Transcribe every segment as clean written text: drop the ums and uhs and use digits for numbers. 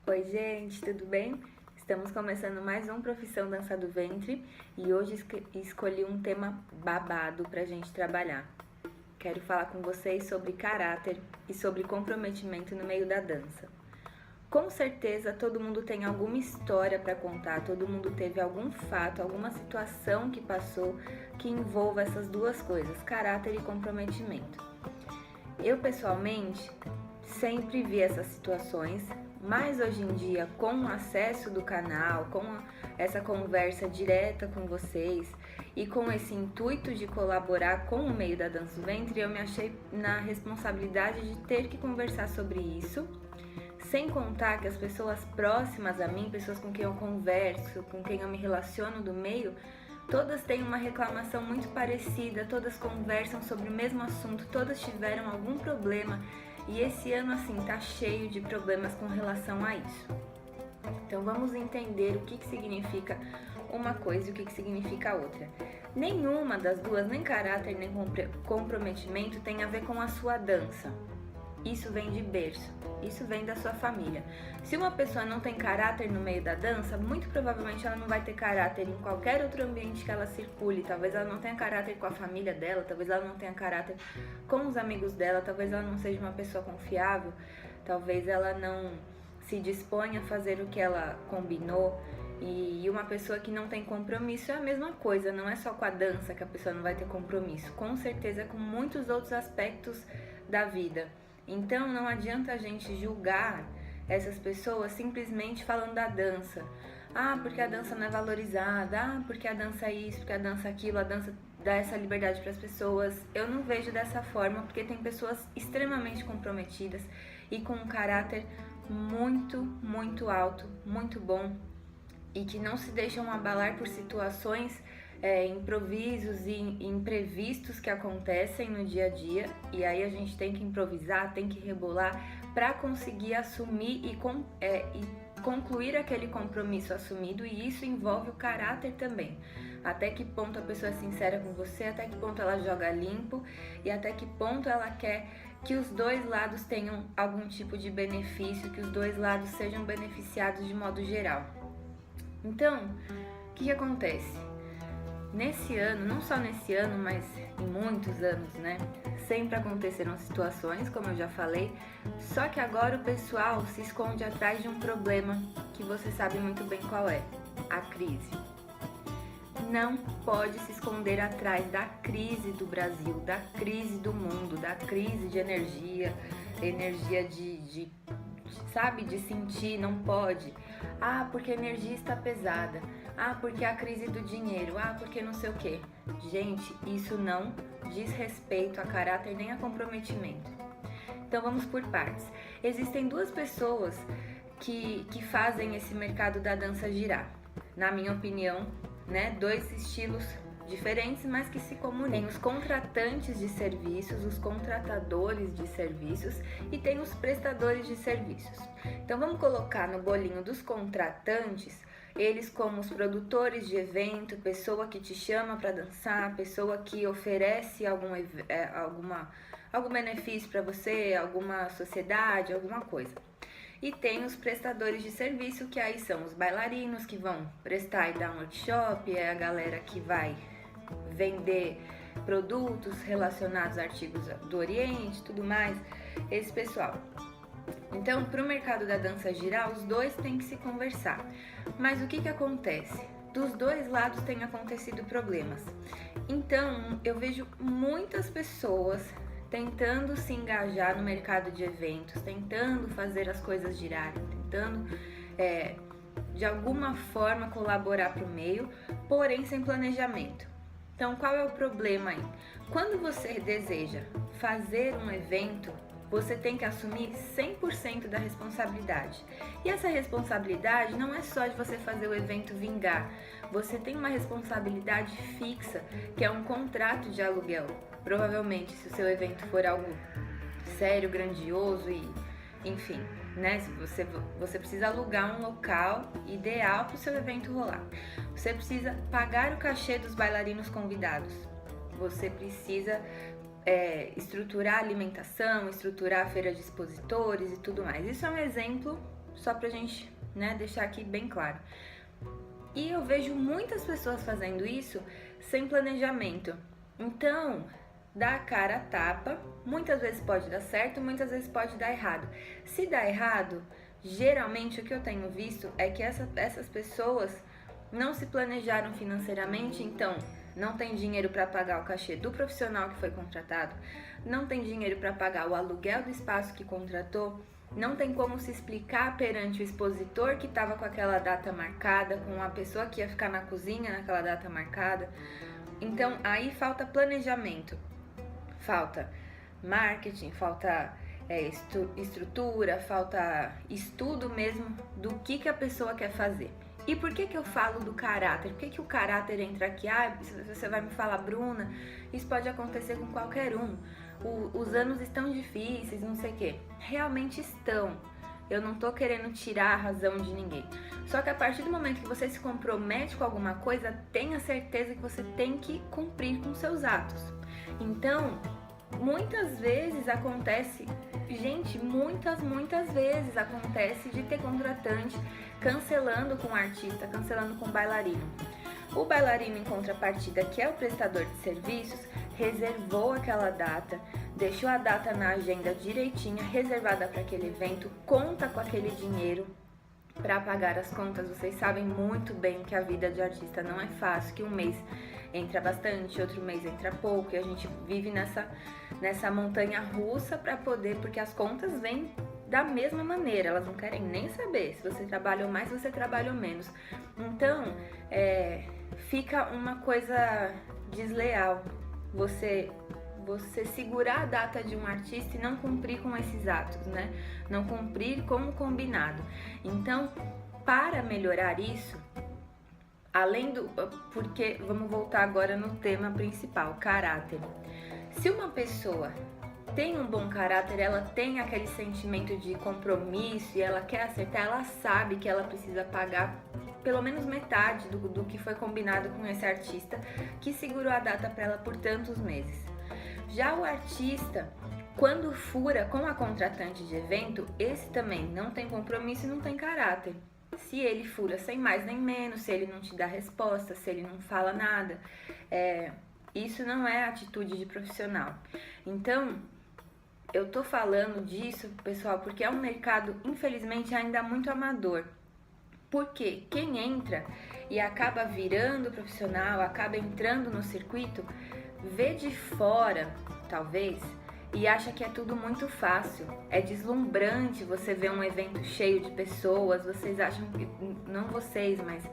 Oi gente, tudo bem? Estamos começando mais um Profissão Dança do Ventre e hoje escolhi um tema babado pra gente trabalhar. Quero falar com vocês sobre caráter e sobre comprometimento no meio da dança. Com certeza todo mundo tem alguma história para contar, todo mundo teve algum fato, alguma situação que passou que envolva essas duas coisas, caráter e comprometimento. Eu pessoalmente sempre vi essas situações, mas hoje em dia, com o acesso do canal, com essa conversa direta com vocês e com esse intuito de colaborar com o meio da dança do ventre, eu me achei na responsabilidade de ter que conversar sobre isso, sem contar que as pessoas próximas a mim, pessoas com quem eu converso, com quem eu me relaciono do meio, todas têm uma reclamação muito parecida, todas conversam sobre o mesmo assunto, todas tiveram algum problema. E esse ano, assim, tá cheio de problemas com relação a isso. Então vamos entender o que significa uma coisa e o que significa a outra. Nenhuma das duas, nem caráter, nem comprometimento, tem a ver com a sua dança. Isso vem de berço, isso vem da sua família. Se uma pessoa não tem caráter no meio da dança, muito provavelmente ela não vai ter caráter em qualquer outro ambiente que ela circule. Talvez ela não tenha caráter com a família dela, talvez ela não tenha caráter com os amigos dela, talvez ela não seja uma pessoa confiável, talvez ela não se disponha a fazer o que ela combinou. E uma pessoa que não tem compromisso é a mesma coisa, não é só com a dança que a pessoa não vai ter compromisso, com certeza é com muitos outros aspectos da vida. Então não adianta a gente julgar essas pessoas simplesmente falando da dança. Ah, porque a dança não é valorizada, ah, porque a dança é isso, porque a dança é aquilo, a dança dá essa liberdade para as pessoas. Eu não vejo dessa forma, porque tem pessoas extremamente comprometidas e com um caráter muito alto, muito bom, e que não se deixam abalar por situações, improvisos e imprevistos que acontecem no dia a dia, e aí a gente tem que improvisar, tem que rebolar para conseguir assumir e concluir aquele compromisso assumido, e isso envolve o caráter também. Até que ponto a pessoa é sincera com você, até que ponto ela joga limpo e até que ponto ela quer que os dois lados tenham algum tipo de benefício, que os dois lados sejam beneficiados de modo geral. Então, o que acontece? Nesse ano, não só nesse ano, mas em muitos anos, né? Sempre aconteceram situações, como eu já falei, só que agora o pessoal se esconde atrás de um problema que você sabe muito bem qual é: a crise. Não pode se esconder atrás da crise do Brasil, da crise do mundo, da crise de energia de sentir, não pode. Ah, porque a energia está pesada. Ah, porque a crise do dinheiro. Ah, porque não sei o quê. Gente, isso não diz respeito a caráter nem a comprometimento. Então vamos por partes. Existem duas pessoas que fazem esse mercado da dança girar. Na minha opinião, né? Dois estilos diferentes, mas que se comunicam. Tem os contratantes de serviços, os contratadores de serviços e tem os prestadores de serviços. Então vamos colocar no bolinho dos contratantes eles como os produtores de evento, pessoa que te chama para dançar, pessoa que oferece algum benefício para você, alguma sociedade, alguma coisa. E tem os prestadores de serviço, que aí são os bailarinos que vão prestar e dar um workshop, é a galera que vai vender produtos relacionados a artigos do Oriente, tudo mais, esse pessoal. Então, para o mercado da dança girar, os dois têm que se conversar. Mas o que acontece? Dos dois lados tem acontecido problemas. Então, eu vejo muitas pessoas tentando se engajar no mercado de eventos, tentando fazer as coisas girarem, tentando de alguma forma colaborar para o meio, porém sem planejamento. Então, qual é o problema aí? Quando você deseja fazer um evento, você tem que assumir 100% da responsabilidade. E essa responsabilidade não é só de você fazer o evento vingar. Você tem uma responsabilidade fixa, que é um contrato de aluguel. Provavelmente, se o seu evento for algo sério, grandioso e, enfim, né? Você precisa alugar um local ideal para o seu evento rolar. Você precisa pagar o cachê dos bailarinos convidados. Você precisa estruturar a alimentação, estruturar a feira de expositores e tudo mais. Isso é um exemplo só pra gente, né, deixar aqui bem claro. E eu vejo muitas pessoas fazendo isso sem planejamento. Então, dá a cara a tapa, muitas vezes pode dar certo, muitas vezes pode dar errado. Se dá errado, geralmente o que eu tenho visto é que essas pessoas não se planejaram financeiramente, então não tem dinheiro para pagar o cachê do profissional que foi contratado, não tem dinheiro para pagar o aluguel do espaço que contratou, não tem como se explicar perante o expositor que estava com aquela data marcada, com a pessoa que ia ficar na cozinha naquela data marcada. Então aí falta planejamento, falta marketing, falta estrutura, falta estudo mesmo do que a pessoa quer fazer. E por que eu falo do caráter? Por que o caráter entra aqui? Ah, você vai me falar, Bruna, isso pode acontecer com qualquer um. Os anos estão difíceis, não sei o quê. Realmente estão. Eu não tô querendo tirar a razão de ninguém. Só que a partir do momento que você se compromete com alguma coisa, tenha certeza que você tem que cumprir com seus atos. Então, muitas vezes acontece, gente, muitas vezes acontece de ter contratante cancelando com o artista, cancelando com o bailarino. O bailarino, em contrapartida, que é o prestador de serviços, reservou aquela data, deixou a data na agenda direitinha, reservada para aquele evento, conta com aquele dinheiro para pagar as contas. Vocês sabem muito bem que a vida de artista não é fácil, que um mês entra bastante, outro mês entra pouco, e a gente vive nessa montanha russa para poder, porque as contas vêm da mesma maneira, elas não querem nem saber se você trabalhou mais, se você trabalhou menos. Então, fica uma coisa desleal você segurar a data de um artista e não cumprir com esses atos, né? Não cumprir com o combinado. Então, para melhorar isso, porque vamos voltar agora no tema principal, caráter. Se uma pessoa tem um bom caráter, ela tem aquele sentimento de compromisso e ela quer acertar, ela sabe que ela precisa pagar pelo menos metade do que foi combinado com esse artista que segurou a data para ela por tantos meses. Já o artista, quando fura com a contratante de evento, esse também não tem compromisso e não tem caráter. Se ele fura sem mais nem menos, se ele não te dá resposta, se ele não fala nada, isso não é atitude de profissional. Então, eu tô falando disso, pessoal, porque é um mercado, infelizmente, ainda muito amador. Porque quem entra e acaba virando profissional, acaba entrando no circuito, vê de fora, talvez, e acha que é tudo muito fácil. É deslumbrante você ver um evento cheio de pessoas, vocês acham que, não vocês, mas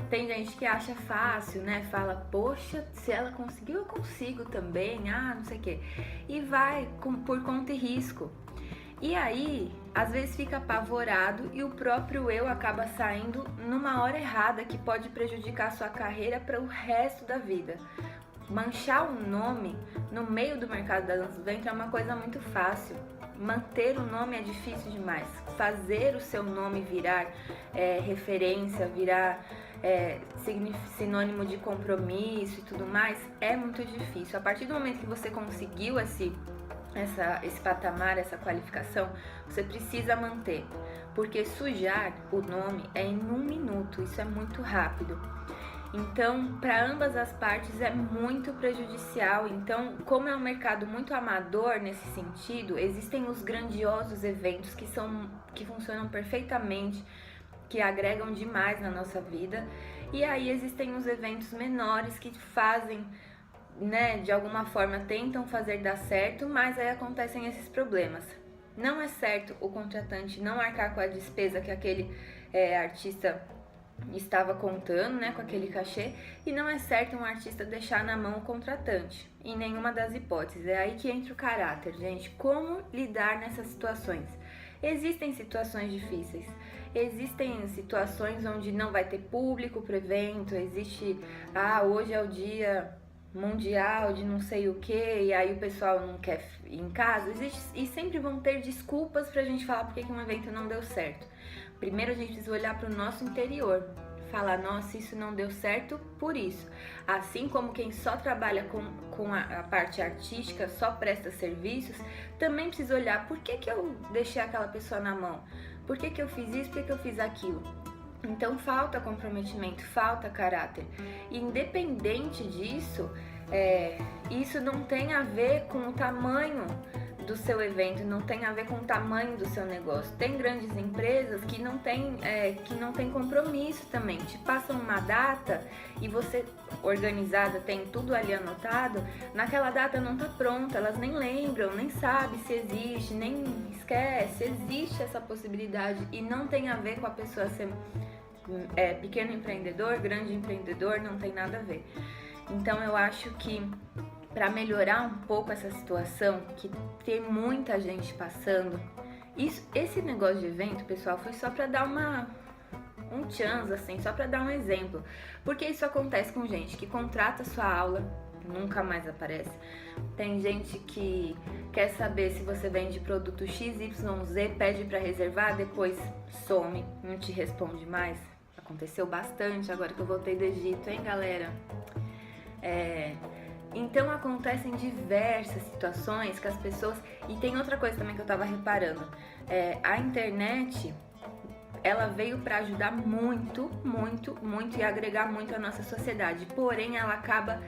tem gente que acha fácil, né? Fala, poxa, se ela conseguiu, eu consigo também, não sei o quê. E vai por conta e risco. E aí, às vezes fica apavorado e o próprio eu acaba saindo numa hora errada que pode prejudicar a sua carreira para o resto da vida. Manchar um nome no meio do mercado da dança do ventre é uma coisa muito fácil. Manter o nome é difícil demais. Fazer o seu nome virar referência, virar sinônimo de compromisso e tudo mais, é muito difícil. A partir do momento que você conseguiu esse patamar, essa qualificação, você precisa manter, porque sujar o nome é em 1 minuto, isso é muito rápido. Então, para ambas as partes é muito prejudicial. Então, como é um mercado muito amador nesse sentido, existem os grandiosos eventos que funcionam perfeitamente, que agregam demais na nossa vida, e aí existem os eventos menores que fazem, né, de alguma forma tentam fazer dar certo, mas aí acontecem esses problemas. Não é certo o contratante não arcar com a despesa que aquele artista estava contando, né, com aquele cachê, e não é certo um artista deixar na mão o contratante, em nenhuma das hipóteses. É aí que entra o caráter, gente. Como lidar nessas situações? Existem situações difíceis, existem situações onde não vai ter público para o evento, existe, hoje é o dia mundial de não sei o que, e aí o pessoal não quer ir em casa, e sempre vão ter desculpas pra gente falar porque que um evento não deu certo. Primeiro a gente precisa olhar para o nosso interior, falar, nossa, isso não deu certo por isso. Assim como quem só trabalha com a parte artística, só presta serviços, também precisa olhar por que eu deixei aquela pessoa na mão. Por que que eu fiz isso? Por que que eu fiz aquilo? Então falta comprometimento, falta caráter. E independente disso, isso não tem a ver com o tamanho do seu evento, não tem a ver com o tamanho do seu negócio. Tem grandes empresas que não tem compromisso também. Te passam uma data e você, organizada, tem tudo ali anotado, naquela data não tá pronta, elas nem lembram, nem sabem se existe, nem esquece, existe essa possibilidade e não tem a ver com a pessoa ser pequeno empreendedor, grande empreendedor, não tem nada a ver. Então eu acho que para melhorar um pouco essa situação, que tem muita gente passando, esse negócio de evento, pessoal, foi só para dar um chance, assim, só para dar um exemplo. Porque isso acontece com gente que contrata sua aula, nunca mais aparece. Tem gente que quer saber se você vende produto XYZ, pede para reservar, depois some, não te responde mais. Aconteceu bastante agora que eu voltei do Egito, hein, galera? Então acontecem diversas situações que as pessoas... E tem outra coisa também que eu tava reparando. A internet, ela veio para ajudar muito, muito, muito e agregar muito à nossa sociedade. Porém, ela acaba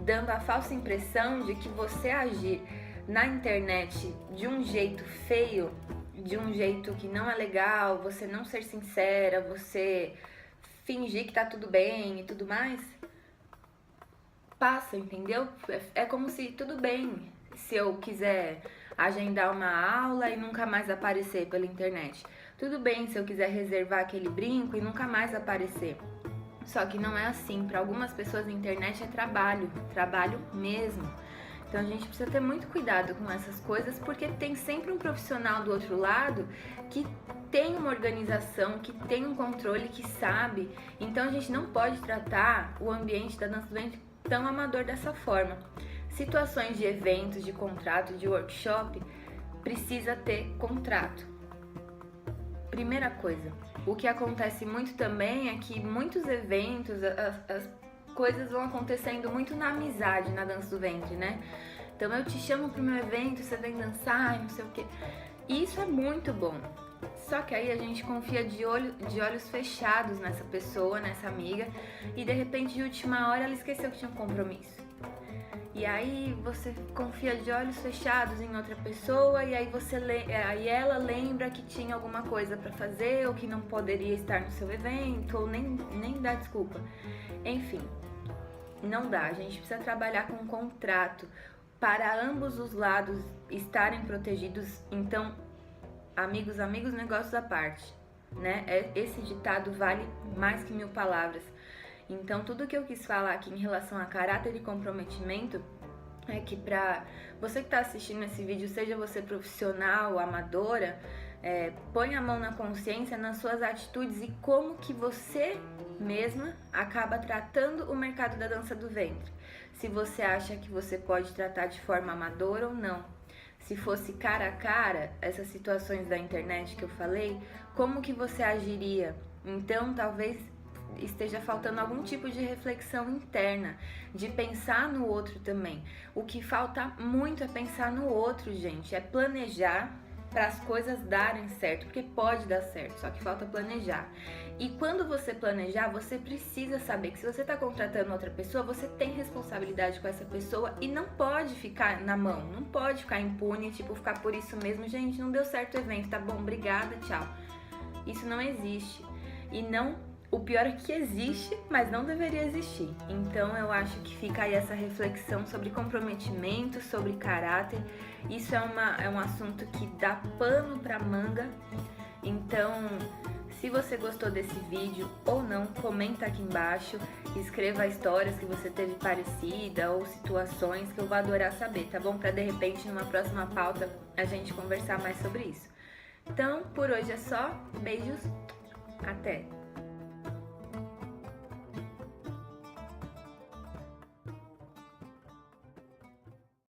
dando a falsa impressão de que você agir na internet de um jeito feio, de um jeito que não é legal, você não ser sincera, você fingir que tá tudo bem e tudo mais... passa, entendeu? É como se tudo bem se eu quiser agendar uma aula e nunca mais aparecer pela internet. Tudo bem se eu quiser reservar aquele brinco e nunca mais aparecer. Só que não é assim. Para algumas pessoas a internet é trabalho mesmo. Então a gente precisa ter muito cuidado com essas coisas, porque tem sempre um profissional do outro lado que tem uma organização, que tem um controle, que sabe. Então a gente não pode tratar o ambiente da dança do ventre tão amador dessa forma. Situações de eventos, de contrato, de workshop, precisa ter contrato. Primeira coisa, o que acontece muito também é que muitos eventos, as coisas vão acontecendo muito na amizade na dança do ventre, né? Então eu te chamo pro meu evento, você vem dançar, não sei o quê. Isso é muito bom. Só que aí a gente confia de olhos fechados nessa pessoa, nessa amiga, e de repente de última hora ela esqueceu que tinha um compromisso. E aí você confia de olhos fechados em outra pessoa e aí ela lembra que tinha alguma coisa para fazer ou que não poderia estar no seu evento ou nem dá desculpa. Enfim, não dá. A gente precisa trabalhar com um contrato para ambos os lados estarem protegidos. Então, amigos, negócios à parte, né? Esse ditado vale mais que 1000 palavras. Então, tudo que eu quis falar aqui em relação a caráter e comprometimento é que pra você que está assistindo esse vídeo, seja você profissional, amadora, põe a mão na consciência nas suas atitudes e como que você mesma acaba tratando o mercado da dança do ventre. Se você acha que você pode tratar de forma amadora ou não. Se fosse cara a cara, essas situações da internet que eu falei, como que você agiria? Então, talvez esteja faltando algum tipo de reflexão interna, de pensar no outro também. O que falta muito é pensar no outro, gente, é planejar para as coisas darem certo, porque pode dar certo, só que falta planejar. E quando você planejar, você precisa saber que se você está contratando outra pessoa, você tem responsabilidade com essa pessoa e não pode ficar na mão, não pode ficar impune, tipo, ficar por isso mesmo, gente, não deu certo o evento, tá bom, obrigada, tchau. Isso não existe. E o pior é que existe, mas não deveria existir. Então eu acho que fica aí essa reflexão sobre comprometimento, sobre caráter. Isso é um assunto que dá pano pra manga. Então, se você gostou desse vídeo ou não, comenta aqui embaixo, escreva histórias que você teve parecida ou situações que eu vou adorar saber, tá bom? Pra de repente, numa próxima pauta, a gente conversar mais sobre isso. Então, por hoje é só. Beijos, até!